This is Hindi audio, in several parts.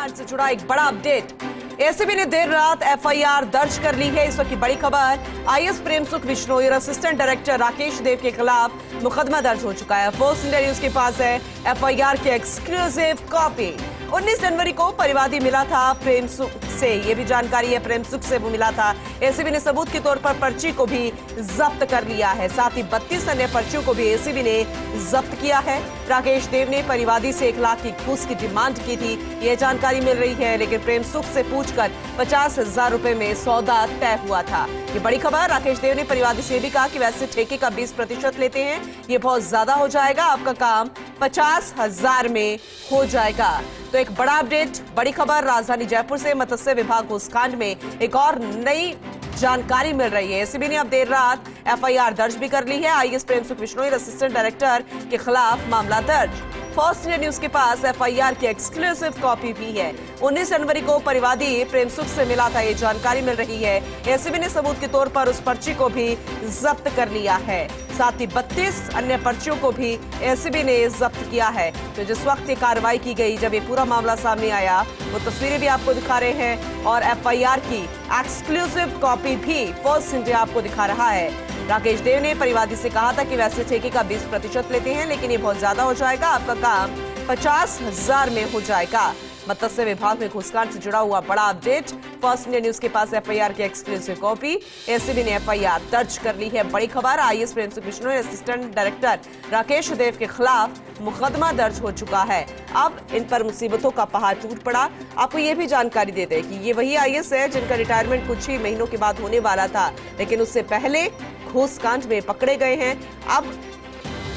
कांड से जुड़ा एक बड़ा अपडेट। एसीबी ने देर रात एफआईआर दर्ज कर ली है। इस वक्त की बड़ी खबर, आईएएस प्रेमसुख बिश्नोई और असिस्टेंट डायरेक्टर राकेश देव के खिलाफ मुकदमा दर्ज हो चुका है। फोर्स इंडिया न्यूज के पास है एफआईआर की एक्सक्लूसिव कॉपी। 19 जनवरी को परिवादी मिला था प्रेमसुख से, ये भी जानकारी है, प्रेमसुख से वो मिला था। एसीबी ने सबूत के तौर पर पर्ची को भी जब्त कर लिया है। साथ ही 32 अन्य पर्चियों को भी एसीबी ने जब्त किया है। राकेश देव ने परिवादी से 1 लाख की घूस की डिमांड की थी, ये जानकारी मिल रही है, लेकिन प्रेमसुख से पूछकर 50,000 रुपए में सौदा तय हुआ था। ये बड़ी खबर, राकेश देव ने परिवादी से भी कहा कि वैसे ठेके का 20% लेते हैं, ये बहुत ज्यादा हो जाएगा, आपका काम 50,000 में हो जाएगा। तो एक बड़ा अपडेट, बड़ी खबर राजधानी जयपुर से, मत्स्य विभाग घूसकांड में एक और नई जानकारी मिल रही है। एसीबी ने अब देर रात एफआईआर दर्ज भी कर ली है। IAS Premsukh Bishnoi assistant director के खिलाफ मामला दर्ज। फर्स्ट इंडिया न्यूज के पास एफआईआर की एक्सक्लूसिव कॉपी भी है। 19 जनवरी को परिवादी प्रेमसुख से मिला था, ये जानकारी मिल रही है। एसीबी ने सबूत के तौर पर उस पर्ची को भी जब्त कर लिया है। साथ ही 32 अन्य पर्चियों को भी एसीबी ने जब्त किया है। तो जिस वक्त ये कार्रवाई की गई, जब ये पूरा मामला सामने आया, वो तस्वीरें भी आपको दिखा रहे हैं और एफआईआर की एक्सक्लूसिव कॉपी भी फर्स्ट इंडिया आपको दिखा रहा है। राकेश देव ने परिवादी से कहा था कि वैसे ठेके का 20% लेते हैं, लेकिन ये बहुत ज्यादा हो जाएगा, आपका काम 50,000 में हो जाएगा। मत्स्य विभाग में घूसकांड से जुड़ा हुआ बड़ा अपडेट। फर्स्ट इंडिया न्यूज के पास एफआईआर की एक्सक्लूसिव कॉपी। एसीबी ने एफआईआर दर्ज कर ली है। बड़ी खबर, IAS Premsukh Bishnoi assistant director Rakesh Dev के खिलाफ मुकदमा दर्ज हो चुका है। अब इन पर मुसीबतों का पहाड़ टूट पड़ा। आपको ये भी जानकारी देते हैं कि ये वही आईएएस है जिनका रिटायरमेंट कुछ ही महीनों के बाद होने वाला था, लेकिन उससे पहले घूसकांड में पकड़े गए हैं। अब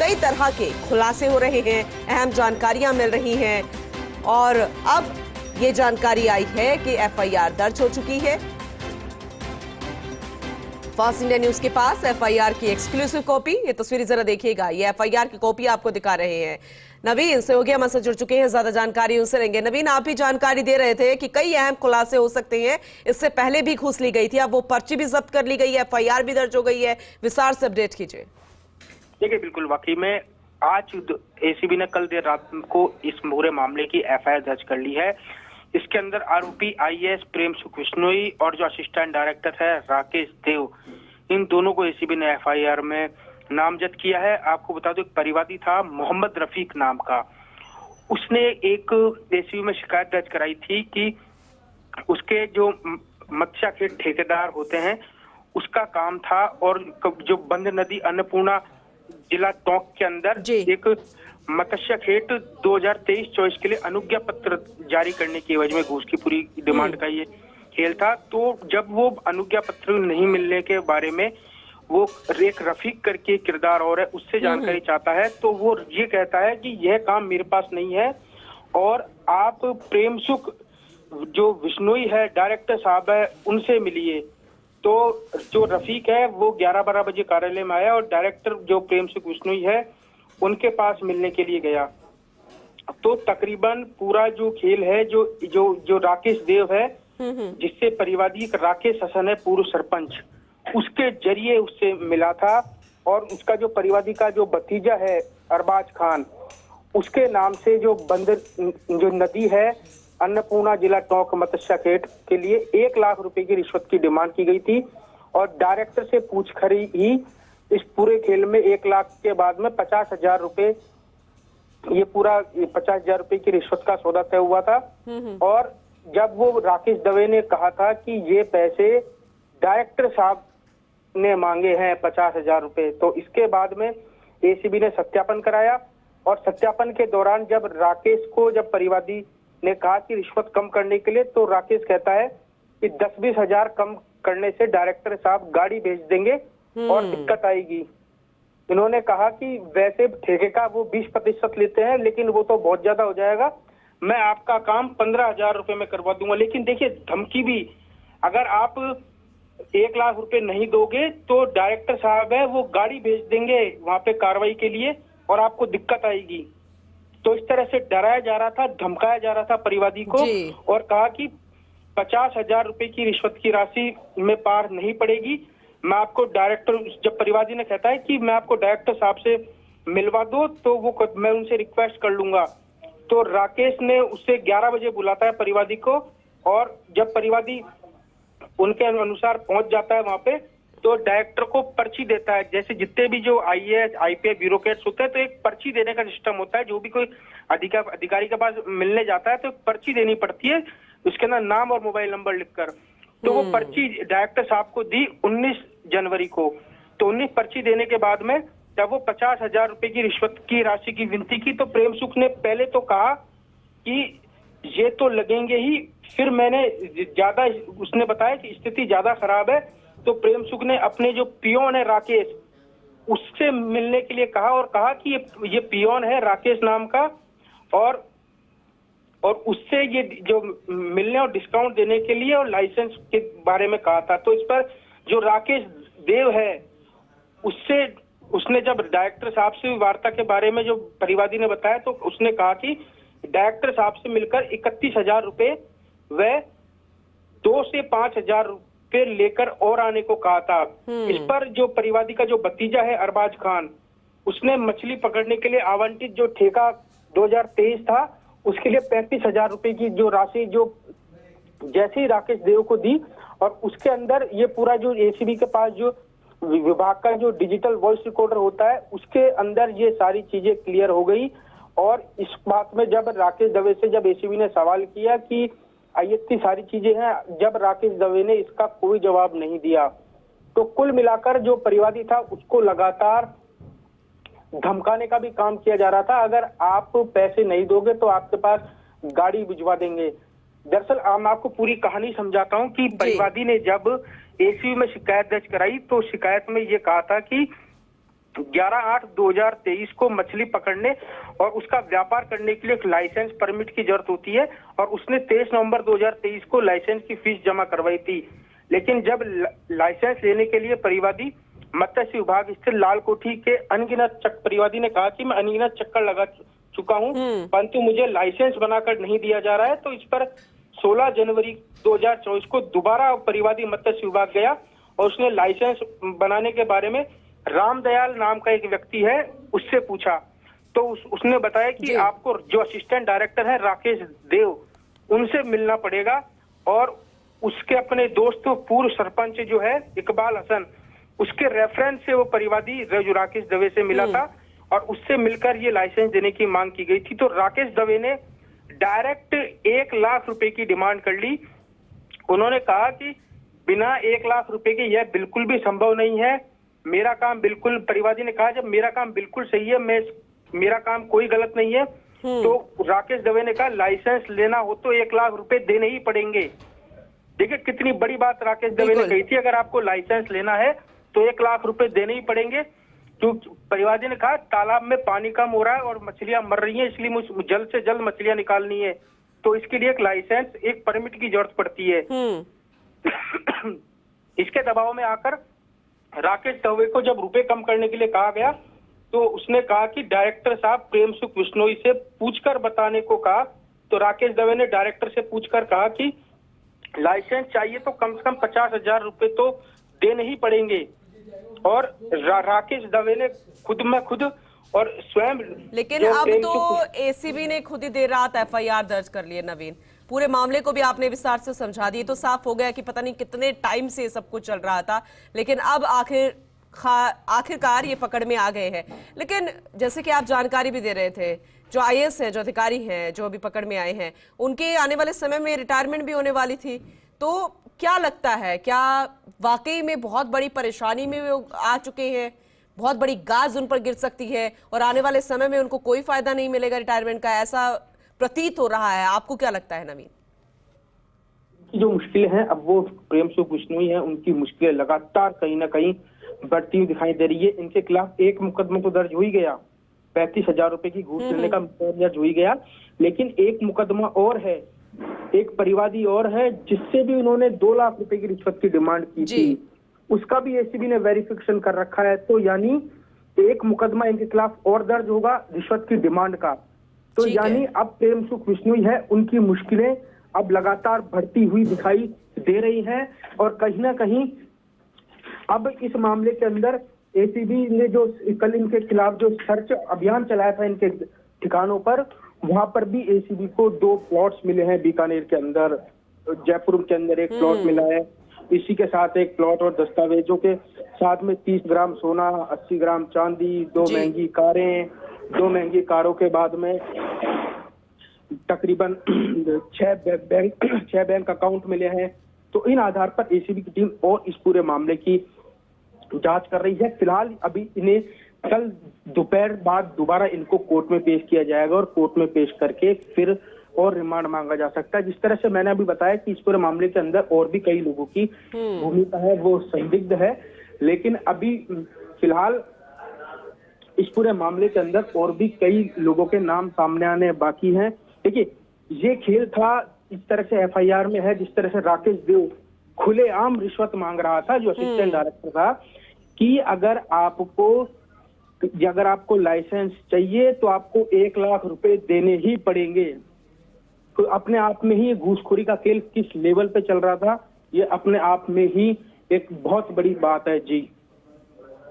कई तरह के खुलासे हो रहे हैं, अहम जानकारियां मिल रही हैं और अब ये जानकारी आई है कि एफआईआर दर्ज हो चुकी है। फास्ट इंडिया न्यूज के पास एफआईआर की एक्सक्लूसिव कॉपी, ये तस्वीरें जरा देखिएगा, ये एफआईआर की कॉपी आपको दिखा रहे हैं। नवीन सहयोगी हमारे साथ जुड़ चुके हैं, ज्यादा जानकारी उनसे लेंगे। नवीन, आप ही जानकारी दे रहे थे कि कई अहम खुलासे हो सकते हैं, इससे पहले भी घूस ली गई थी, अब वो पर्ची भी जब्त कर ली गई है, एफआईआर भी दर्ज हो गई है, विस्तार से अपडेट कीजिए। देखिए, बिल्कुल वाकई में आज एसीबी ने कल देर रात को इस पूरे मामले की एफआईआर दर्ज कर ली है। इसके अंदर आरोपी आईएएस प्रेमसुख बिश्नोई और जो असिस्टेंट डायरेक्टर है राकेश देव, इन दोनों को एसीबी ने एफआईआर में नामजद किया है। आपको बता दो, एक परिवादी था मोहम्मद रफीक नाम का, उसने एक एसीबी में शिकायत दर्ज कराई थी कि उसके जो मत्स्य खेत ठेकेदार होते हैं उसका काम था, और जो बंद नदी अन्नपूर्णा जिला टोंक के अंदर एक मत्स्य खेत 2023-24 के लिए अनुज्ञा पत्र जारी करने की एवज में घूस की पूरी डिमांड का ये खेल था। तो जब वो अनुज्ञा पत्र नहीं मिलने के बारे में वो एक रफीक करके किरदार और है, उससे जानकारी चाहता है, तो वो ये कहता है कि यह काम मेरे पास नहीं है और आप प्रेमसुख जो बिश्नोई है डायरेक्टर साहब है उनसे मिलिए। तो जो रफीक है वो 11-12 बजे कार्यालय में आया और डायरेक्टर जो प्रेमसुख बिश्नोई है उनके पास मिलने के लिए गया। तो तकरीबन पूरा जो खेल है, जो राकेश देव है, जिससे परिवादी राकेश हसन है पूर्व सरपंच, उसके जरिए उससे मिला था, और उसका जो परिवादी का जो भतीजा है अरबाज खान, उसके नाम से जो बंदर जो नदी है अन्नपूर्णा जिला टोंक मत्स्य खेत के लिए 1 लाख रुपए की रिश्वत की डिमांड की गई थी, और डायरेक्टर से पूछकर ही इस पूरे खेल में 1 लाख के बाद में 50,000 रुपए, ये पूरा 50,000 रुपए की रिश्वत का सौदा तय हुआ था। और जब वो राकेश दवे ने कहा था कि ये पैसे डायरेक्टर साहब ने मांगे हैं 50,000 रुपए, तो इसके बाद में एसीबी ने सत्यापन कराया, और सत्यापन के दौरान जब राकेश को जब परिवादी ने कहा कि रिश्वत कम करने के लिए, तो राकेश कहता है कि 10-20 हजार कम करने से डायरेक्टर साहब गाड़ी भेज देंगे और दिक्कत आएगी। इन्होंने कहा कि वैसे ठेके का वो 20% लेते हैं, लेकिन वो तो बहुत ज्यादा हो जाएगा, मैं आपका काम 15,000 रुपए में करवा दूंगा। लेकिन देखिए धमकी भी, अगर आप 1 लाख रुपए नहीं दोगे तो डायरेक्टर साहब है वो गाड़ी भेज देंगे वहां पे कार्रवाई के लिए और आपको दिक्कत आएगी। तो इस तरह से डराया जा रहा था, धमकाया जा रहा था परिवादी को, और कहा कि 50,000 रुपए की रिश्वत की राशि में पार नहीं पड़ेगी, मैं आपको डायरेक्टर, जब परिवादी ने कहता है कि मैं आपको डायरेक्टर साहब से मिलवा दो, तो वो मैं उनसे रिक्वेस्ट कर लूंगा, तो राकेश ने उससे 11 बजे बुलाता है परिवादी को, और जब परिवादी उनके अनुसार पहुंच जाता है वहां पे, तो डायरेक्टर को पर्ची देता है। जैसे जितने भी जो आईएएस आईपीएस ब्यूरोक्रेट्स होते हैं तो एक पर्ची देने का सिस्टम होता है। जो भी कोई अधिकारी के पास मिलने जाता है तो पर्ची देनी पड़ती है, उसके अंदर नाम और मोबाइल नंबर लिखकर। तो वो पर्ची डायरेक्टर साहब को दी 19 जनवरी को। तो 19 पर्ची देने के बाद में जब वो 50,000 रुपए की रिश्वत की राशि की विनती की, तो प्रेम सुख ने पहले तो कहा कि ये तो लगेंगे ही, फिर मैंने ज्यादा, उसने बताया कि स्थिति ज्यादा खराब है, तो प्रेम सुख ने अपने जो पियोन है राकेश, उससे मिलने के लिए कहा, और कहा कि ये पियोन है राकेश नाम का, और उससे ये जो मिलने और डिस्काउंट देने के लिए और लाइसेंस के बारे में कहा था। तो इस पर जो राकेश देव है, उसने जब डायरेक्टर साहब से वार्ता के बारे में जो परिवादी ने बताया, तो उसने कहा कि डायरेक्टर साहब से मिलकर 31,000 रुपए व 2 से 5,000 रुपए लेकर और आने को कहा था। इस पर जो परिवादी का जो भतीजा है अरबाज खान, उसने मछली पकड़ने के लिए आवंटित जो ठेका 2023 था, उसके लिए 35,000 रुपए की जो राशि जो जैसे ही राकेश देव को दी, और उसके अंदर ये पूरा जो एसीबी के पास जो विभाग का जो डिजिटल वॉइस रिकॉर्डर होता है, उसके अंदर ये सारी चीजें क्लियर हो गई। और इस बात में जब राकेश दवे से जब एसीबी ने सवाल किया कि इतनी सारी चीजें हैं, जब राकेश दवे ने इसका कोई जवाब नहीं दिया, तो कुल मिलाकर जो परिवादी था उसको लगातार धमकाने का भी काम किया जा रहा था। अगर आप पैसे नहीं दोगे तो आपके पास गाड़ी भिजवा देंगे। दरअसल मैं आपको पूरी कहानी समझाता हूं कि परिवादी ने जब एसीबी में शिकायत दर्ज कराई, तो शिकायत में ये कहा था कि 11/8/2023 को मछली पकड़ने और उसका व्यापार करने के लिए एक लाइसेंस परमिट की जरूरत होती है, और उसने 23 नवंबर 2023 को लाइसेंस की फीस जमा करवाई थी। लेकिन जब लाइसेंस लेने के लिए परिवादी मत्स्य विभाग स्थित लाल कोठी के परिवादी ने कहा कि मैं अनगिनत चक्कर लगा चुका हूं, परंतु मुझे लाइसेंस बनाकर नहीं दिया जा रहा है। तो इस पर 16 जनवरी 2024 को दोबारा परिवादी मत्स्य विभाग गया, और उसने लाइसेंस बनाने के बारे में रामदयाल नाम का एक व्यक्ति है उससे पूछा। तो उसने बताया कि आपको जो असिस्टेंट डायरेक्टर है राकेश देव, उनसे मिलना पड़ेगा, और उसके अपने दोस्त पूर्व सरपंच जो है इकबाल हसन, उसके रेफरेंस से वो परिवादी जो राकेश दवे से मिला था, और उससे मिलकर ये लाइसेंस देने की मांग की गई थी। तो राकेश दवे ने डायरेक्ट 1 लाख रुपए की डिमांड कर ली। उन्होंने कहा कि बिना 1 लाख रुपए के यह बिल्कुल भी संभव नहीं है, मेरा काम बिल्कुल, परिवादी ने कहा जब मेरा काम बिल्कुल सही है, मेरा काम कोई गलत नहीं है। तो राकेश दवे ने कहा लाइसेंस लेना हो तो 1 लाख रुपए देने ही पड़ेंगे। देखिए कितनी बड़ी बात राकेश दवे ने कही थी, अगर आपको लाइसेंस लेना है तो 1 लाख रुपए देने ही पड़ेंगे। तो परिवादी ने कहा तालाब में पानी कम हो रहा है और मछलियां मर रही हैं, इसलिए मुझे जल्द से जल्द मछलियां निकालनी है, तो इसके लिए एक लाइसेंस, एक परमिट की जरूरत पड़ती है। इसके दबाव में आकर राकेश दवे को जब रुपए कम करने के लिए कहा गया, तो उसने कहा कि डायरेक्टर साहब प्रेम सुख बिश्नोई से पूछकर बताने को कहा। तो राकेश दवे ने डायरेक्टर से पूछकर कहा कि लाइसेंस चाहिए तो कम से कम 50,000 रुपए तो देने ही पड़ेंगे। और राकेश दवे ने खुद और स्वयं, लेकिन अब तो एसीबी ने खुद ही देर रात एफआईआर दर्ज कर ली है। नवीन, पूरे मामले को भी आपने विस्तार से समझा दिया, तो साफ हो गया कि पता नहीं कितने टाइम से सब कुछ चल रहा था, लेकिन अब आखिरकार ये पकड़ में आ गए हैं। लेकिन जैसे कि आप जानकारी भी दे रहे थे, जो आईएएस हैं, जो अधिकारी हैं, जो अभी पकड़ में आए हैं, उनके आने वाले समय में रिटायरमेंट भी होने वाली थी, तो क्या लगता है, क्या वाकई में बहुत बड़ी परेशानी में वो आ चुके हैं, बहुत बड़ी गाज उन पर गिर सकती है और आने वाले समय में उनको कोई फायदा नहीं मिलेगा रिटायरमेंट का, ऐसा प्रतीत हो रहा है? आपको क्या लगता है नवीन? जो मुश्किलें हैं, अब वो प्रेम सुख बिश्नोई हैं, उनकी मुश्किलें लगातार कहीं ना कहीं बढ़ती हुई दिखाई दे रही है। इनके खिलाफ एक मुकदमा तो दर्ज हो ही गया, 35,000 रुपए की घूस लेने का दर्ज हो ही गया, लेकिन एक मुकदमा और है, एक परिवादी और है, जिससे भी उन्होंने 2 लाख रुपए की रिश्वत की डिमांड की थी, उसका भी एसीबी ने वेरिफिकेशन कर रखा है। तो यानी एक मुकदमा इनके खिलाफ और दर्ज होगा रिश्वत की डिमांड का। तो यानी अब प्रेम सुख बिश्नोई है, उनकी मुश्किलें अब लगातार बढ़ती हुई दिखाई दे रही हैं, और कहीं ना कहीं अब इस मामले के अंदर एसीबी ने जो कल इनके खिलाफ जो सर्च अभियान चलाया था इनके ठिकानों पर, वहां पर भी एसीबी को 2 प्लॉट्स मिले हैं बीकानेर के अंदर, जयपुर के अंदर एक प्लॉट मिला है। इसी के साथ एक प्लॉट और दस्तावेजों के साथ में 30 ग्राम सोना, 80 ग्राम चांदी, 2 जी। महंगी कारें, 2 महंगी कारों के बाद में तकरीबन 6 बैंक अकाउंट मिले हैं। तो इन आधार पर एसीबी की टीम और इस पूरे मामले की जांच कर रही है। फिलहाल अभी इन्हें कल दोपहर बाद दोबारा इनको कोर्ट में पेश किया जाएगा और कोर्ट में पेश करके फिर और रिमांड मांगा जा सकता है। जिस तरह से मैंने अभी बताया कि इस पूरे मामले के अंदर और भी कई लोगों की भूमिका है, वो संदिग्ध है, लेकिन अभी फिलहाल इस पूरे मामले के अंदर और भी कई लोगों के नाम सामने आने बाकी हैं। देखिए, ये खेल था इस तरह से एफआईआर में है, जिस तरह से राकेश देव खुलेआम रिश्वत मांग रहा था, जो असिस्टेंट डायरेक्टर था, कि अगर आपको लाइसेंस चाहिए तो आपको 1 लाख रुपए देने ही पड़ेंगे। तो अपने आप में ही ये घूसखोरी का खेल किस लेवल पे चल रहा था, ये अपने आप में ही एक बहुत बड़ी बात है। जी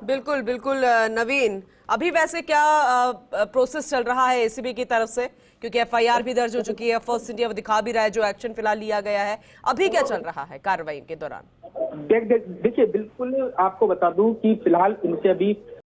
बिल्कुल बिल्कुल नवीन, अभी वैसे क्या प्रोसेस चल रहा है एसीबी की तरफ से, क्योंकि एफआईआर भी दर्ज हो चुकी है, फर्स्ट इंडिया दिखा भी रहा है जो एक्शन फिलहाल लिया गया है, अभी क्या चल रहा है कार्रवाई के दौरान? देखिए, बिल्कुल आपको बता दूं कि फिलहाल इनसे अभी